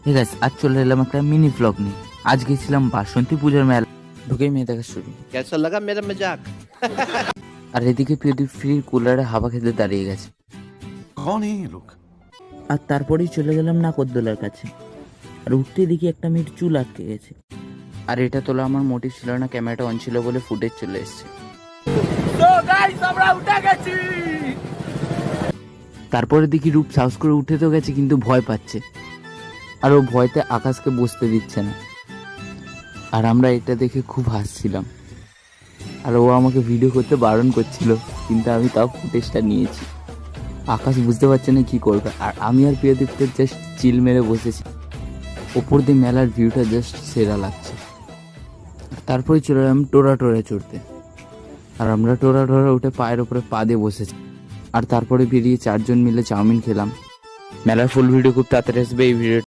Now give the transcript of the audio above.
ঠিক আছে, আজ চলে এলাম একটা মিনি ব্লগ নিয়ে। আজ গেছিলাম বাসন্তী পুজোর মেলা, ঢুকেই মেয়ে দেখা শুরু। कैसा लगा मेरा मजाक? আর এদিকে প্রদীপ ফ্রির কুলারে হাওয়া খেতে দাঁড়িয়ে গেছে। कौन है ये लोग? আর তারপরেই চলে গেলাম নাকরদোলার কাছে। আর উঠতে দেখি একটা মেয়ের চুল আটকে গেছে। আর এটা তোলা আমার মোটিভ ছিল না, ক্যামেরাটা অন ছিল বলে ফুটেজ চলে এসেছে। তারপরে দেখি রূপ সাহস করে উঠে তো গেছে, কিন্তু ভয় পাচ্ছে। আর ও ভয়তে আকাশকে বসতে দিচ্ছে না। আর আমরা এটা দেখে খুব হাসছিলাম। আর ও আমাকে ভিডিও করতে বারণ করছিল, কিন্তু আমি তাও ফুটেজটা নিয়েছি। আকাশ বুঝতে পারছে না কি করবে, আর আমি আর প্রিয়দীপ তো জাস্ট চিল মেরে বসেছি। ওপর দিয়ে মেলার ভিউটা জাস্ট সেরা লাগছে। তারপরে চলে এলাম টোরা চড়তে। আর আমরা টোরা উঠে পায়ের ওপরে পা দিয়ে বসেছি। আর তারপরে বেরিয়ে 4 জন মিলে চাউমিন খেলাম। মেলার ফুল ভিডিও খুব তাড়াতাড়ি আসবে। এই ভিডিও